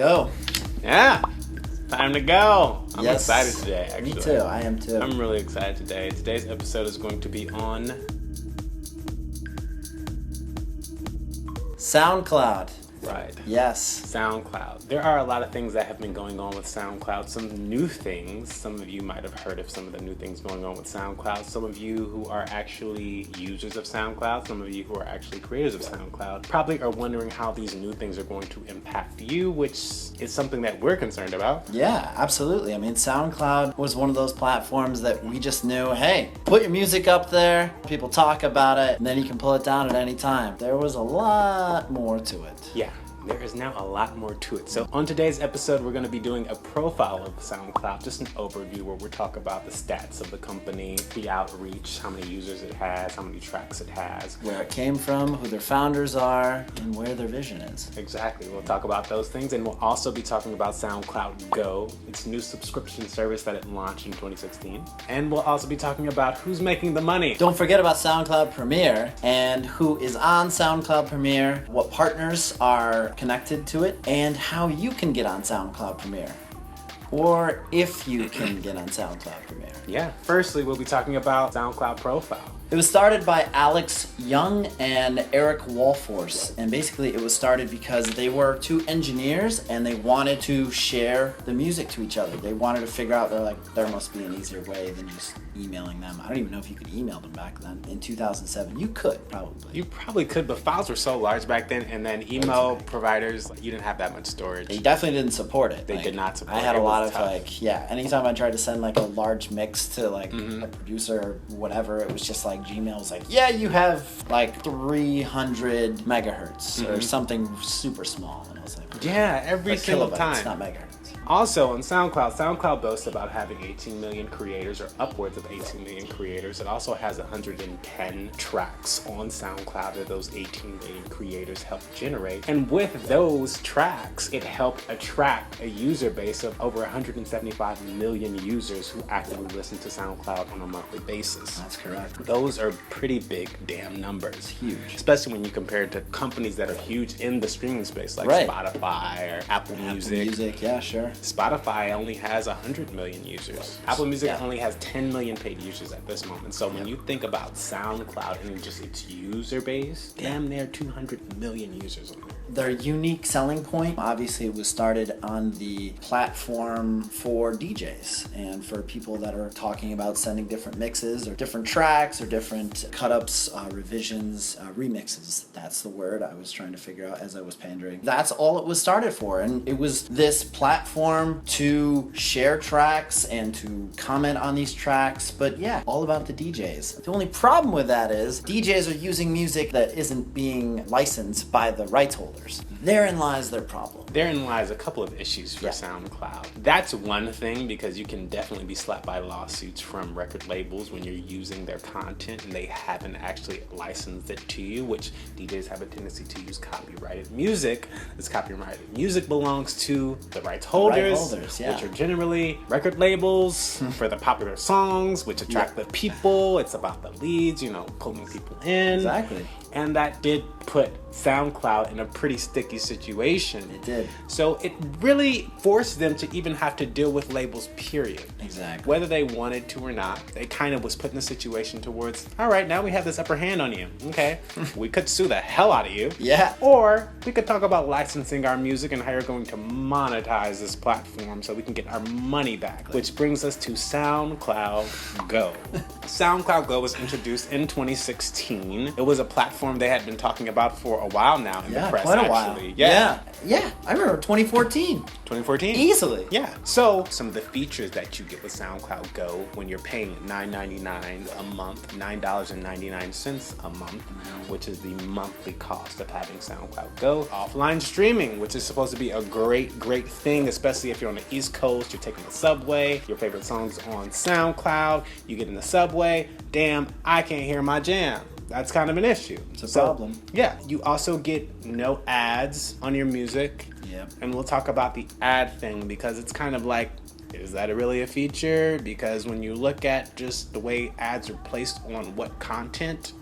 go. Yeah, time to go. I'm Yes. excited today, actually. Me too. I am too. I'm really excited today. Today's episode is going to be on SoundCloud. Right. Yes. SoundCloud. There are a lot of things that have been going on with SoundCloud. Some new things. Some of you might have heard of some of the new things going on with SoundCloud. Some of you who are actually users of SoundCloud, some of you who are actually creators of SoundCloud, probably are wondering how these new things are going to impact you, which is something that we're concerned about. Yeah, absolutely. I mean, SoundCloud was one of those platforms that we just knew, hey, put your music up there, people talk about it, and then you can pull it down at any time. There was a lot more to it. Yeah. There is now a lot more to it. So on today's episode, we're going to be doing a profile of SoundCloud, just an overview where we'll talk about the stats of the company, the outreach, how many users it has, how many tracks it has, Where it came from, who their founders are, and where their vision is. Exactly. We'll talk about those things, and we'll also be talking about Soundcloud Go, its new subscription service that it launched in 2016. And we'll also be talking about who's making the money. Don't forget about Soundcloud Premiere and who is on Soundcloud Premiere, what partners are connected to it, and how you can get on Soundcloud Premiere. Or if you can get on Soundcloud Premiere. Yeah. Firstly, we'll be talking about Soundcloud Profile. It was started by Alex Young and Eric Walforce, and basically it was started because they were two engineers and they wanted to share the music to each other. They wanted to figure out, they're like, there must be an easier way than just emailing them. I don't even know if you could email them back then. In 2007, you could probably. You probably could, but files were so large back then, and then email providers, you didn't have that much storage. They definitely didn't support it. They did not support it. I had a It lot was of tough. anytime I tried to send like a large mix to like a producer or whatever, it was just like Gmail was like, yeah, you have like 300 megahertz or something super small. And I was like, Yeah, every like single kilobytes, time. not megahertz. Also on SoundCloud boasts about having 18 million creators, or upwards of 18 million creators. It also has 110 tracks on SoundCloud that those 18 million creators helped generate. And with those tracks, it helped attract a user base of over 175 million users who actively listen to SoundCloud on a monthly basis. That's correct. Those are pretty big damn numbers. Huge. Especially when you compare it to companies that are huge in the streaming space like Right. Spotify or Apple Music. Music, yeah, sure. Spotify only has 100 million users. Apple Music Yeah. only has 10 million paid users at this moment. So when you think about SoundCloud and just its user base, damn near 200 million users on there. Their unique selling point, obviously it was started on the platform for DJs and for people that are talking about sending different mixes or different tracks or different cut-ups, revisions, remixes. That's the word I was trying to figure out as I was pandering. That's all it was started for, and it was this platform to share tracks and to comment on these tracks, but yeah, all about the DJs. The only problem with that is DJs are using music that isn't being licensed by the rights holders. Therein lies their problem. Therein lies a couple of issues for SoundCloud. That's one thing, because you can definitely be slapped by lawsuits from record labels when you're using their content and they haven't actually licensed it to you, which DJs have a tendency to use copyrighted music. This copyrighted music belongs to the rights holders, which are generally record labels for the popular songs, which attract the people. It's about the leads, pulling people in. Exactly. And that did put SoundCloud in a pretty sticky situation. It did. So it really forced them to even have to deal with labels, period. Exactly. Whether they wanted to or not, they kind of was put in a situation towards, all right, now we have this upper hand on you. Okay, we could sue the hell out of you. Yeah. Or we could talk about licensing our music and how you're going to monetize this platform so we can get our money back. Which brings us to Soundcloud Go. Soundcloud Go was introduced in 2016. It was a platform they had been talking about for a while now in the press, quite a actually. while. Yeah, I remember 2014. 2014? Easily. Yeah. So some of the features that you get with SoundCloud Go when you're paying $9.99 a month, $9.99 a month, which is the monthly cost of having SoundCloud Go. Offline streaming, which is supposed to be a great thing, especially if you're on the East Coast, you're taking the subway, your favorite songs on SoundCloud, you get in the subway, damn, I can't hear my jam. That's kind of an issue. It's a problem. Yeah. You also get no ads on your music. Yep. And we'll talk about the ad thing, because it's kind of like, is that really a feature? Because when you look at just the way ads are placed on what content,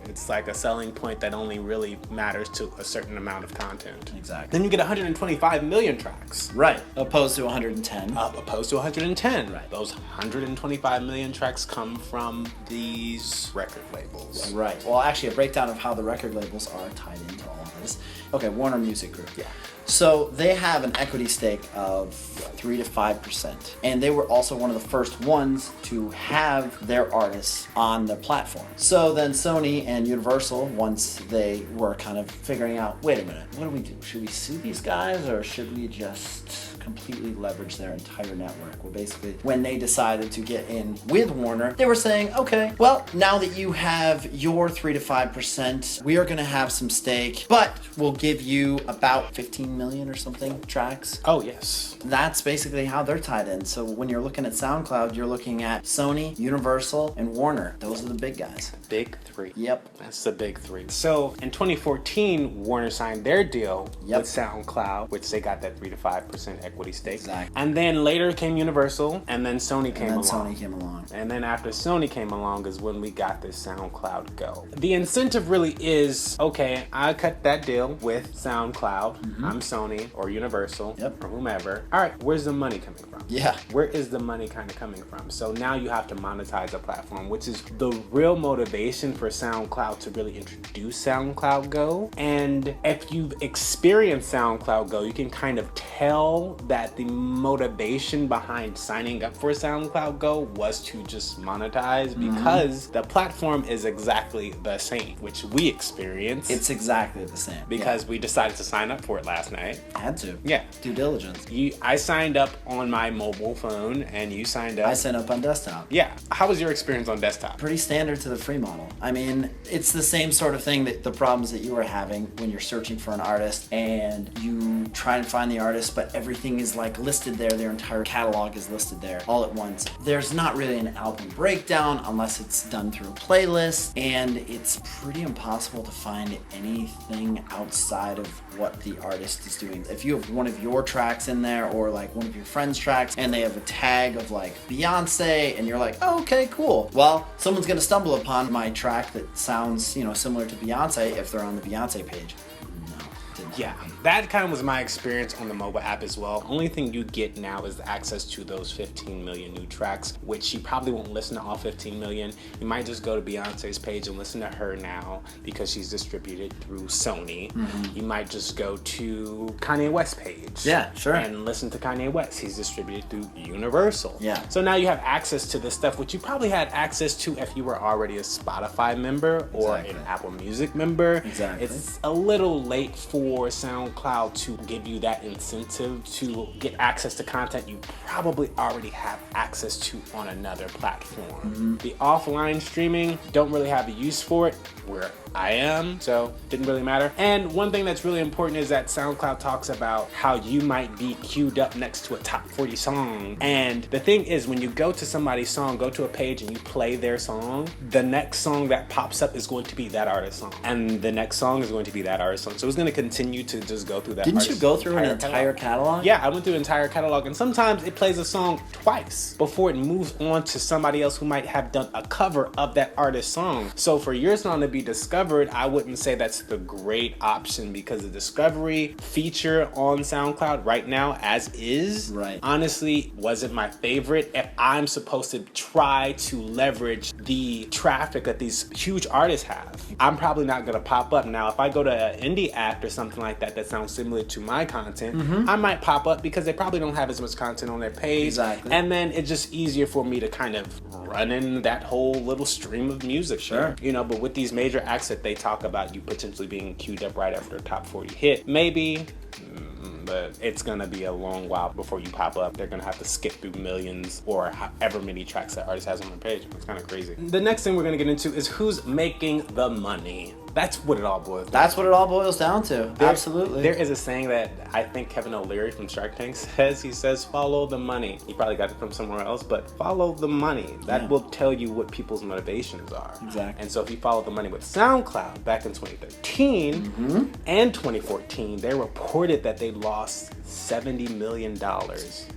It's like a selling point that only really matters to a certain amount of content. Exactly. Then you get 125 million tracks. Right. Opposed to 110. Opposed to 110. Right. Those 125 million tracks come from these record labels. Right. Well, actually, a breakdown of how the record labels are tied into all of this. Okay, Warner Music Group. Yeah. So they have an equity stake of 3 to 5%. And they were also one of the first ones to have their artists on the platform. So then Sony and Universal, once they were kind of figuring out, wait a minute, what do we do? Should we sue these guys or should we just completely leverage their entire network? Well, basically, when they decided to get in with Warner, they were saying, okay, well, now that you have your 3 to 5%, we are going to have some stake, but we'll give you about 15 million or something tracks. Oh, yes. That's basically how they're tied in. So when you're looking at SoundCloud, you're looking at Sony, Universal, and Warner. Those are the big guys. Big three. Yep. That's the big three. So in 2014, Warner signed their deal with SoundCloud, which they got that 3 to 5% equity stake. Exactly. And then later came Universal, and then Sony came along. Sony came along. And then after Sony came along is when we got this SoundCloud Go. The incentive really is, okay, I cut that deal with SoundCloud. I'm Sony or Universal or whomever. All right, where's the money coming from? Yeah. Where is the money kind of coming from? So now you have to monetize a platform, which is the real motivation for SoundCloud to really introduce SoundCloud Go. And if you've experienced SoundCloud Go, you can kind of tell that the motivation behind signing up for SoundCloud Go was to just monetize because the platform is exactly the same, which we experienced. It's exactly the same. Because we decided to sign up for it last night. Had to. Yeah. Due diligence. I signed up on my mobile phone and you signed up. I signed up on desktop. Yeah. How was your experience on desktop? Pretty standard to the free model. I mean, it's the same sort of thing that the problems that you were having when you're searching for an artist and you try and find the artist, but everything is like listed there. Their entire catalog is listed there all at once. There's not really an album breakdown unless it's done through a playlist, and it's pretty impossible to find anything outside of what the artist is doing. If you have one of your tracks in there or like one of your friends' tracks and they have a tag of like Beyonce and you're like, oh, okay, cool. Well, someone's gonna stumble upon my track that sounds, similar to Beyonce if they're on the Beyonce page. Yeah, that kind of was my experience on the mobile app as well. Only thing you get now is access to those 15 million new tracks, which you probably won't listen to all 15 million. You might just go to Beyonce's page and listen to her now because she's distributed through Sony. You might just go to Kanye West's page. Yeah, sure. And listen to Kanye West. He's distributed through Universal. Yeah. So now you have access to this stuff, which you probably had access to if you were already a Spotify member or an Apple Music member. Exactly. It's a little late for SoundCloud to give you that incentive to get access to content you probably already have access to on another platform. The offline streaming, don't really have a use for it where I am, so didn't really matter. And one thing that's really important is that SoundCloud talks about how you might be queued up next to a top 40 song. And the thing is, when you go to somebody's song, go to a page and you play their song, the next song that pops up is going to be that artist's song. And the next song is going to be that artist's song. So it's going to continue to just go through that. Didn't you go through an entire catalog? Yeah, I went through an entire catalog, and sometimes it plays a song twice before it moves on to somebody else who might have done a cover of that artist's song. So for your song to be discovered, I wouldn't say that's the great option because the discovery feature on SoundCloud right now, as is, honestly wasn't my favorite. If I'm supposed to try to leverage the traffic that these huge artists have, I'm probably not gonna pop up. Now, if I go to an indie act or something like that that sounds similar to my content, I might pop up because they probably don't have as much content on their page. Exactly. And then it's just easier for me to kind of run in that whole little stream of music. Sure. But with these major acts that they talk about you potentially being queued up right after a top 40 hit, maybe, but it's gonna be a long while before you pop up. They're gonna have to skip through millions or however many tracks that artist has on their page. It's kind of crazy. The next thing we're gonna get into is who's making the money. That's what it all boils down That's to. what it all boils down to. Absolutely. There is a saying that I think Kevin O'Leary from Shark Tank says. He says, follow the money. He probably got it from somewhere else, but follow the money. That will tell you what people's motivations are. Exactly. And so if you follow the money with SoundCloud back in 2013 and 2014, they reported that they lost $70 million.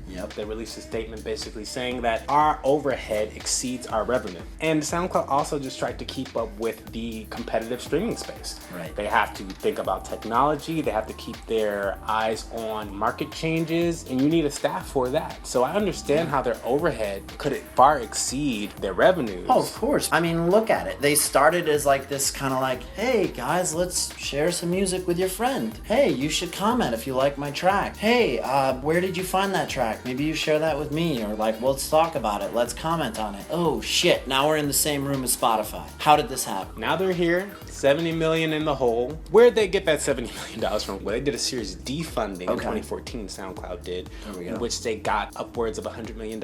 Yep. They released a statement basically saying that our overhead exceeds our revenue. And SoundCloud also just tried to keep up with the competitive streaming space. Right. They have to think about technology. They have to keep their eyes on market changes, and you need a staff for that. So I understand how their overhead could far exceed their revenues. Oh, of course. I mean, look at it. They started as like this kind of like, hey guys, let's share some music with your friend. Hey, you should comment if you like my track. Hey, where did you find that track? Maybe you share that with me, or like, let's talk about it. Let's comment on it. Oh shit, now we're in the same room as Spotify. How did this happen? Now they're here, 70 million in the hole. Where'd they get that $70 million from? Well, they did a Series D funding in 2014, SoundCloud did, in which they got upwards of $100 million.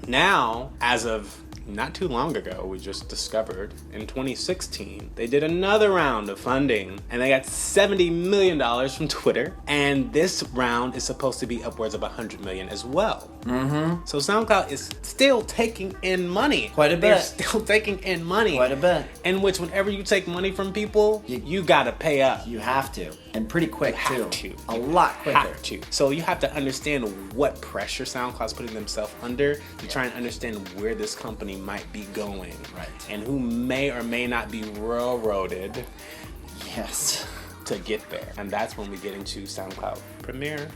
Now, as of not too long ago, we just discovered in 2016, they did another round of funding and they got $70 million from Twitter. And this round is supposed to be upwards of $100 million as well. Mm-hmm. So SoundCloud is still taking in money. Quite a bit. They're still taking in money. Quite a bit. In which whenever you take money from people, you gotta pay up. You have to. And pretty quick, You too. have to. A lot quicker. Have to. So you have to understand what pressure SoundCloud's putting themselves under to try and understand where this company might be going. Right. And who may or may not be railroaded Yes. to get there. And that's when we get into SoundCloud Premiere